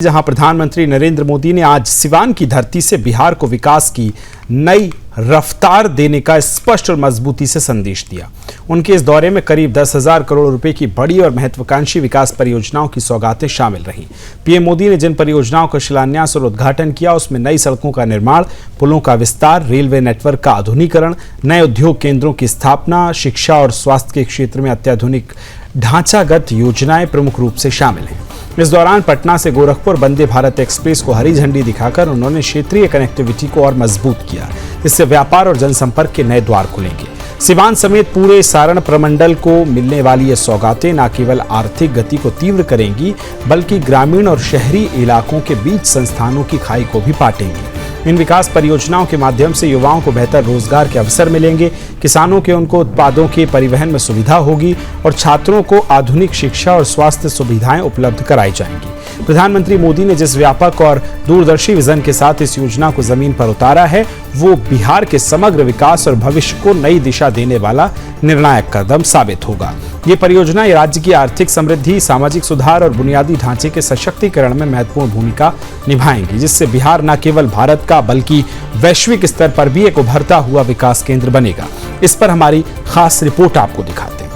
जहां प्रधानमंत्री नरेंद्र मोदी ने आज सिवान की धरती से बिहार को विकास की नई रफ्तार देने का स्पष्ट और मजबूती से संदेश दिया। उनके इस दौरे में करीब 10,000 करोड़ रुपए की बड़ी और महत्वाकांक्षी विकास परियोजनाओं की सौगातें शामिल रहीं। पीएम मोदी ने जिन परियोजनाओं का शिलान्यास और उद्घाटन किया उसमें नई सड़कों का निर्माण, पुलों का विस्तार, रेलवे नेटवर्क का आधुनिकीकरण, नए उद्योग केंद्रों की स्थापना, शिक्षा और स्वास्थ्य के क्षेत्र में अत्याधुनिक ढांचागत योजनाएं प्रमुख रूप से शामिल हैं। इस दौरान पटना से गोरखपुर वंदे भारत एक्सप्रेस को हरी झंडी दिखाकर उन्होंने क्षेत्रीय कनेक्टिविटी को और मजबूत किया। इससे व्यापार और जनसंपर्क के नए द्वार खुलेंगे। सिवान समेत पूरे सारण प्रमंडल को मिलने वाली ये सौगातें न केवल आर्थिक गति को तीव्र करेंगी बल्कि ग्रामीण और शहरी इलाकों के बीच संस्थानों की खाई को भी पाटेंगी। इन विकास परियोजनाओं के माध्यम से युवाओं को बेहतर रोजगार के अवसर मिलेंगे, किसानों के उनको उत्पादों के परिवहन में सुविधा होगी और छात्रों को आधुनिक शिक्षा और स्वास्थ्य सुविधाएं उपलब्ध कराई जाएंगी। प्रधानमंत्री मोदी ने जिस व्यापक और दूरदर्शी विजन के साथ इस योजना को जमीन पर उतारा है, वो बिहार के समग्र विकास और भविष्य को नई दिशा देने वाला निर्णायक कदम साबित होगा। ये परियोजना राज्य की आर्थिक समृद्धि, सामाजिक सुधार और बुनियादी ढांचे के सशक्तिकरण में महत्वपूर्ण भूमिका निभाएंगी, जिससे बिहार न केवल भारत का बल्कि वैश्विक स्तर पर भी एक उभरता हुआ विकास केंद्र बनेगा। इस पर हमारी खास रिपोर्ट आपको दिखाते हैं।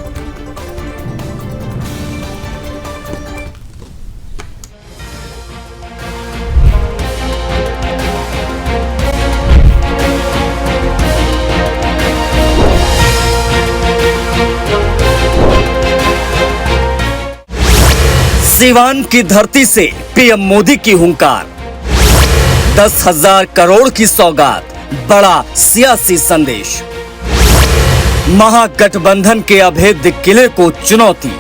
सिवान की धरती से पीएम मोदी की हुंकार, 10,000 करोड़ की सौगात, बड़ा सियासी संदेश, महागठबंधन के अभेद्य किले को चुनौती,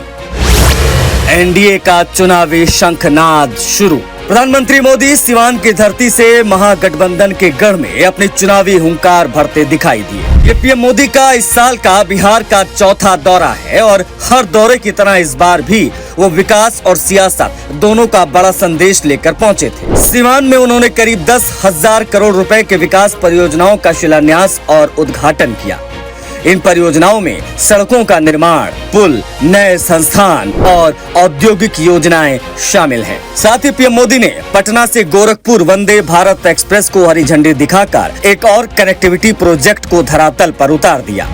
एनडीए का चुनावी शंखनाद शुरू। प्रधानमंत्री मोदी सिवान की धरती से महागठबंधन के गढ़ में अपने चुनावी हुंकार भरते दिखाई दिए। ये पीएम मोदी का इस साल का बिहार का चौथा दौरा है और हर दौरे की तरह इस बार भी वो विकास और सियासत दोनों का बड़ा संदेश लेकर पहुंचे थे। सिवान में उन्होंने करीब 10,000 करोड़ रुपए के विकास परियोजनाओं का शिलान्यास और उद्घाटन किया। इन परियोजनाओं में सड़कों का निर्माण, पुल, नए संस्थान और औद्योगिक योजनाएं शामिल हैं। साथ ही पीएम मोदी ने पटना से गोरखपुर वंदे भारत एक्सप्रेस को हरी झंडी दिखाकर एक और कनेक्टिविटी प्रोजेक्ट को धरातल पर उतार दिया।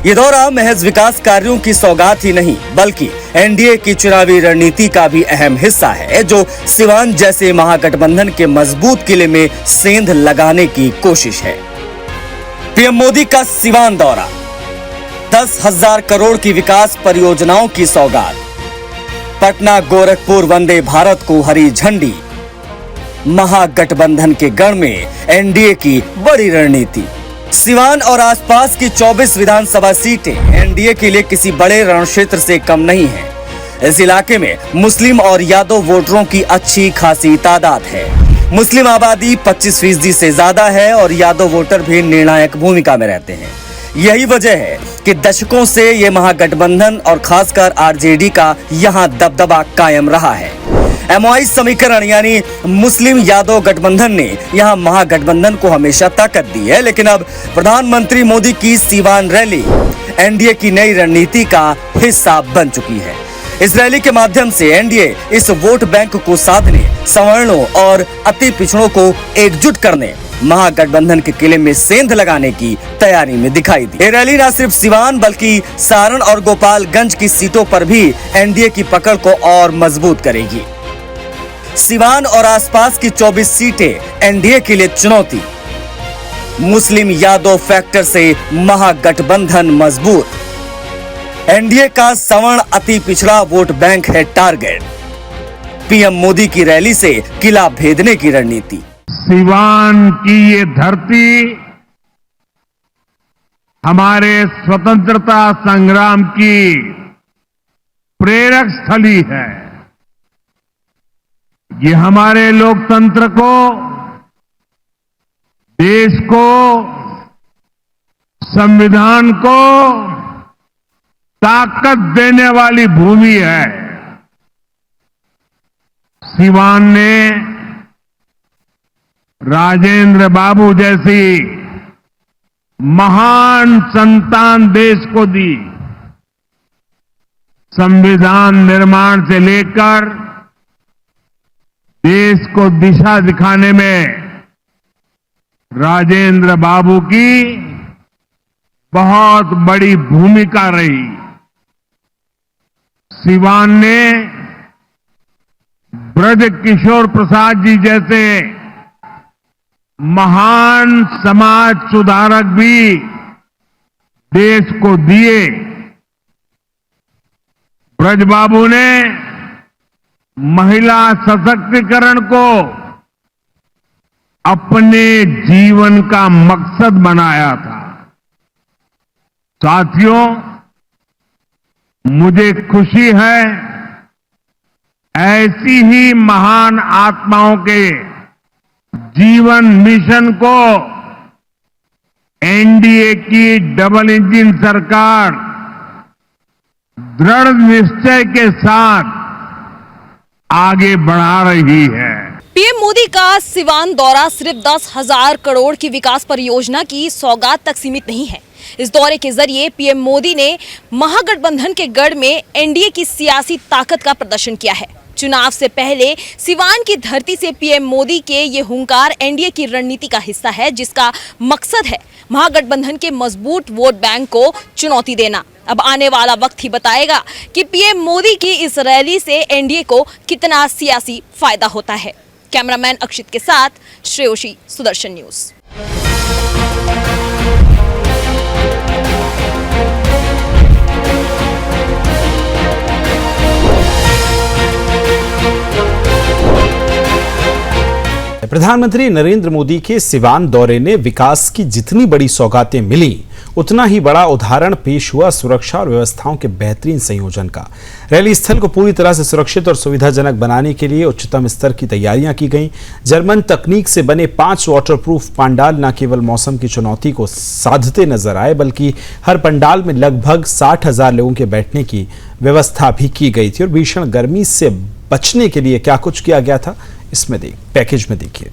ये दौरा महज विकास कार्यों की सौगात ही नहीं बल्कि एनडीए की चुनावी रणनीति का भी अहम हिस्सा है, जो सिवान जैसे महागठबंधन के मजबूत किले में सेंध लगाने की कोशिश है। पीएम मोदी का सिवान दौरा, 10,000 करोड़ की विकास परियोजनाओं की सौगात, पटना गोरखपुर वंदे भारत को हरी झंडी, महागठबंधन के गढ़ में एनडीए की बड़ी रणनीति। सिवान और आसपास की 24 विधानसभा सीटें एनडीए के लिए किसी बड़े रण क्षेत्र से कम नहीं है। इस इलाके में मुस्लिम और यादव वोटरों की अच्छी खासी तादाद है। मुस्लिम आबादी 25% से ज्यादा है और यादव वोटर भी निर्णायक भूमिका में रहते हैं। यही वजह है कि दशकों से ये महागठबंधन और खासकर आरजेडी का यहाँ दबदबा कायम रहा है। एमओआई समीकरण यानी मुस्लिम यादव गठबंधन ने यहाँ महागठबंधन को हमेशा ताकत दी है, लेकिन अब प्रधानमंत्री मोदी की सिवान रैली एनडीए की नई रणनीति का हिस्सा बन चुकी है। इस रैली के माध्यम से एनडीए इस वोट बैंक को साधने, सवर्णों और अति पिछड़ों को एकजुट करने, महागठबंधन के किले में सेंध लगाने की तैयारी में दिखाई दी। ये रैली न सिर्फ सिवान बल्कि सारण और गोपालगंज की सीटों पर भी एनडीए की पकड़ को और मजबूत करेगी। सिवान और आसपास की 24 सीटें एनडीए के लिए चुनौती, मुस्लिम यादव फैक्टर से महागठबंधन मजबूत, एनडीए का सवर्ण अति पिछड़ा वोट बैंक है टारगेट, पीएम मोदी की रैली से किला भेदने की रणनीति। सिवान की ये धरती हमारे स्वतंत्रता संग्राम की प्रेरक स्थली है। ये हमारे लोकतंत्र को, देश को, संविधान को ताकत देने वाली भूमि है। सिवान ने राजेंद्र बाबू जैसी महान संतान देश को दी। संविधान निर्माण से लेकर देश को दिशा दिखाने में राजेंद्र बाबू की बहुत बड़ी भूमिका रही। सिवान ने ब्रज किशोर प्रसाद जी जैसे महान समाज सुधारक भी देश को दिए। ब्रज बाबू ने महिला सशक्तिकरण को अपने जीवन का मकसद बनाया था। साथियों, मुझे खुशी है ऐसी ही महान आत्माओं के जीवन मिशन को एनडीए की डबल इंजन सरकार दृढ़ निश्चय के साथ आगे बढ़ा रही है। पीएम मोदी का सिवान दौरा सिर्फ 10,000 करोड़ की विकास परियोजना की सौगात तक सीमित नहीं है। इस दौरे के जरिए पीएम मोदी ने महागठबंधन के गढ़ में एनडीए की सियासी ताकत का प्रदर्शन किया है। चुनाव से पहले सिवान की धरती से पीएम मोदी के ये हुंकार एनडीए की रणनीति का हिस्सा है, जिसका मकसद है महागठबंधन के मजबूत वोट बैंक को चुनौती देना। अब आने वाला वक्त ही बताएगा कि पीएम मोदी की इस रैली से एनडीए को कितना सियासी फायदा होता है। कैमरामैन अक्षित के साथ श्रेयोशी, सुदर्शन न्यूज। प्रधानमंत्री नरेंद्र मोदी के सिवान दौरे ने विकास की जितनी बड़ी सौगातें मिली, उतना ही बड़ा उदाहरण पेश हुआ सुरक्षा और व्यवस्थाओं के बेहतरीन संयोजन का। रैली स्थल को पूरी तरह से सुरक्षित और सुविधाजनक बनाने के लिए उच्चतम स्तर की तैयारियां की गईं। जर्मन तकनीक से बने 5 वाटरप्रूफ पंडाल न केवल मौसम की चुनौती को साधते नजर आए, बल्कि हर पंडाल में लगभग 60,000 लोगों के बैठने की व्यवस्था भी की गई थी। और भीषण गर्मी से बचने के लिए क्या कुछ किया गया था, इसमें पैकेज में देखिए।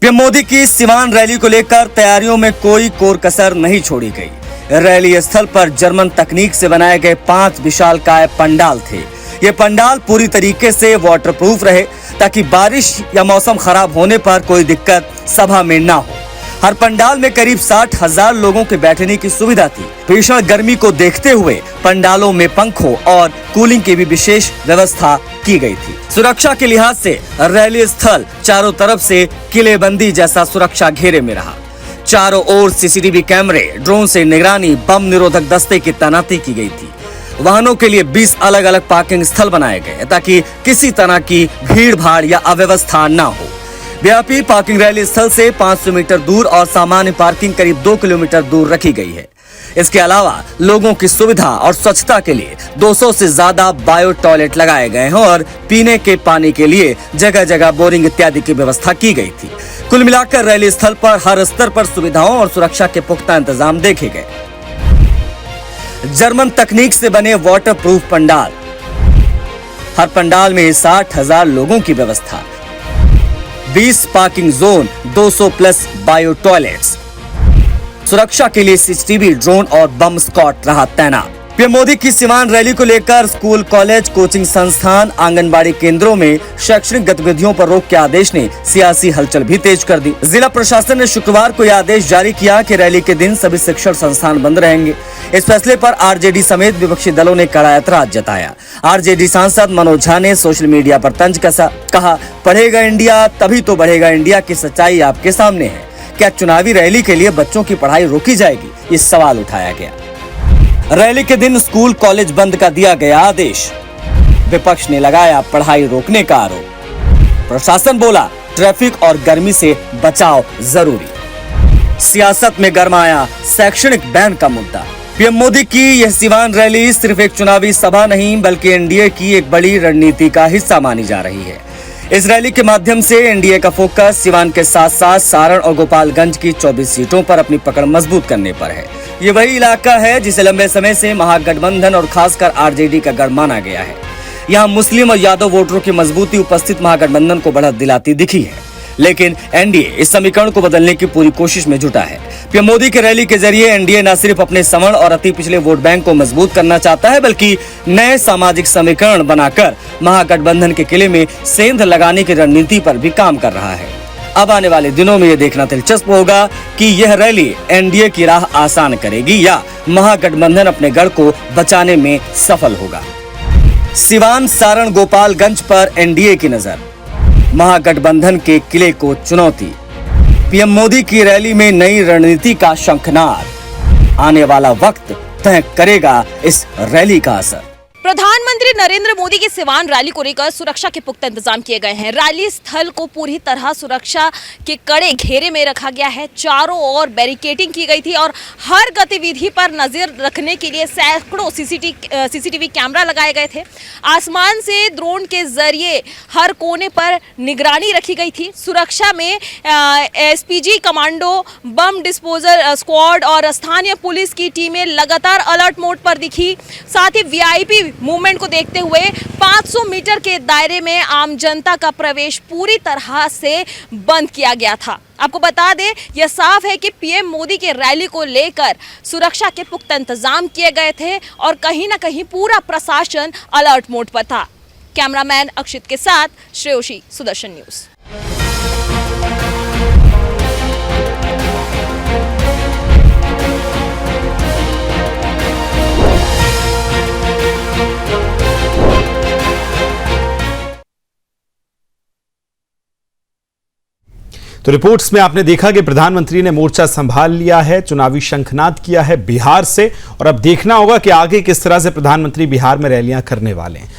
पीएम मोदी की सिवान रैली को लेकर तैयारियों में कोई कोर कसर नहीं छोड़ी गई। रैली स्थल पर जर्मन तकनीक से बनाए गए 5 विशालकाय पंडाल थे। ये पंडाल पूरी तरीके से वाटरप्रूफ रहे ताकि बारिश या मौसम खराब होने पर कोई दिक्कत सभा में ना हो। हर पंडाल में करीब 60,000 लोगों के बैठने की सुविधा थी। भीषण गर्मी को देखते हुए पंडालों में पंखों और कूलिंग की भी विशेष व्यवस्था की गई थी। सुरक्षा के लिहाज से रैली स्थल चारों तरफ से किलेबंदी जैसा सुरक्षा घेरे में रहा। चारों ओर सीसीटीवी कैमरे, ड्रोन से निगरानी, बम निरोधक दस्ते की तैनाती की गई थी। वाहनों के लिए 20 अलग अलग पार्किंग स्थल बनाए गए ताकि किसी तरह की भीड़ भाड़ या अव्यवस्था न हो। व्यापी पार्किंग रैली स्थल से 500 मीटर दूर और सामान्य पार्किंग करीब 2 किलोमीटर दूर रखी गई है। इसके अलावा लोगों की सुविधा और स्वच्छता के लिए 200 से ज्यादा बायो टॉयलेट लगाए गए हैं और पीने के पानी के लिए जगह जगह बोरिंग इत्यादि की व्यवस्था की गई थी। कुल मिलाकर रैली स्थल पर हर स्तर पर सुविधाओं और सुरक्षा के पुख्ता इंतजाम देखे गए। जर्मन तकनीक से बने वाटरप्रूफ पंडाल, हर पंडाल में 60,000 लोगों की व्यवस्था, 20 parking zone, 200 plus bio toilets, सुरक्षा के लिए सीसीटीवी, ड्रोन और बम स्क्वाड रहा तैनात। पीएम मोदी की सिवान रैली को लेकर स्कूल, कॉलेज, कोचिंग संस्थान, आंगनबाड़ी केंद्रों में शैक्षणिक गतिविधियों पर रोक के आदेश ने सियासी हलचल भी तेज कर दी। जिला प्रशासन ने शुक्रवार को यह आदेश जारी किया कि रैली के दिन सभी शिक्षण संस्थान बंद रहेंगे। इस फैसले पर आरजेडी समेत विपक्षी दलों ने कड़ा ऐतराज जताया। आरजेडी सांसद मनोज झा ने सोशल मीडिया पर तंज कसा, कहा, पढ़ेगा इंडिया तभी तो बढ़ेगा इंडिया की सच्चाई आपके सामने है। क्या चुनावी रैली के लिए बच्चों की पढ़ाई रोकी जाएगी? इस सवाल उठाया गया। रैली के दिन स्कूल, कॉलेज बंद का दिया गया आदेश। विपक्ष ने लगाया पढ़ाई रोकने का आरोप। प्रशासन बोला ट्रैफिक और गर्मी से बचाव जरूरी। सियासत में गरमाया शैक्षणिक बैन का मुद्दा। पीएम मोदी की यह सिवान रैली सिर्फ एक चुनावी सभा नहीं बल्कि एनडीए की एक बड़ी रणनीति का हिस्सा मानी जा रही है। इस रैली के माध्यम से एनडीए का फोकस सिवान के साथ साथ सारण और गोपालगंज की 24 सीटों पर अपनी पकड़ मजबूत करने पर है। ये वही इलाका है जिसे लंबे समय से महागठबंधन और खासकर आरजेडी का गढ़ माना गया है। यहाँ मुस्लिम और यादव वोटरों की मजबूती उपस्थित महागठबंधन को बढ़त दिलाती दिखी है। लेकिन एनडीए इस समीकरण को बदलने की पूरी कोशिश में जुटा है। पीएम मोदी के रैली के जरिए एनडीए न सिर्फ अपने सवर्ण और अति पिछले वोट बैंक को मजबूत करना चाहता है, बल्कि नए सामाजिक समीकरण बनाकर महागठबंधन के किले में सेंध लगाने की रणनीति पर भी काम कर रहा है। अब आने वाले दिनों में यह देखना दिलचस्प होगा कि यह रैली एनडीए की राह आसान करेगी या महागठबंधन अपने गढ़ को बचाने में सफल होगा। सिवान, सारण, गोपालगंज पर एनडीए की नजर, महागठबंधन के किले को चुनौती। पीएम मोदी की रैली में नई रणनीति का शंखनाद, आने वाला वक्त तय करेगा इस रैली का असर। प्रधानमंत्री नरेंद्र मोदी की सिवान रैली को लेकर सुरक्षा के पुख्ता इंतजाम किए गए हैं। रैली स्थल को पूरी तरह सुरक्षा के कड़े घेरे में रखा गया है। चारों ओर बैरिकेडिंग की गई थी और हर गतिविधि पर नजर रखने के लिए सैकड़ों सीसीटीवी कैमरा लगाए गए थे। आसमान से ड्रोन के जरिए हर कोने पर निगरानी रखी गई थी। सुरक्षा में SPG commando, bomb disposal squad और स्थानीय पुलिस की टीमें लगातार अलर्ट मोड पर दिखी। साथ ही वीआईपी मूवमेंट को देखते हुए 500 मीटर के दायरे में आम जनता का प्रवेश पूरी तरह से बंद किया गया था। आपको बता दें, यह साफ है कि पीएम मोदी के रैली को लेकर सुरक्षा के पुख्ता इंतजाम किए गए थे और कहीं ना कहीं पूरा प्रशासन अलर्ट मोड पर था। कैमरामैन अक्षित के साथ श्रेयोशी, सुदर्शन न्यूज। तो रिपोर्ट्स में आपने देखा कि प्रधानमंत्री ने मोर्चा संभाल लिया है, चुनावी शंखनाद किया है बिहार से, और अब देखना होगा कि आगे किस तरह से प्रधानमंत्री बिहार में रैलियां करने वाले हैं।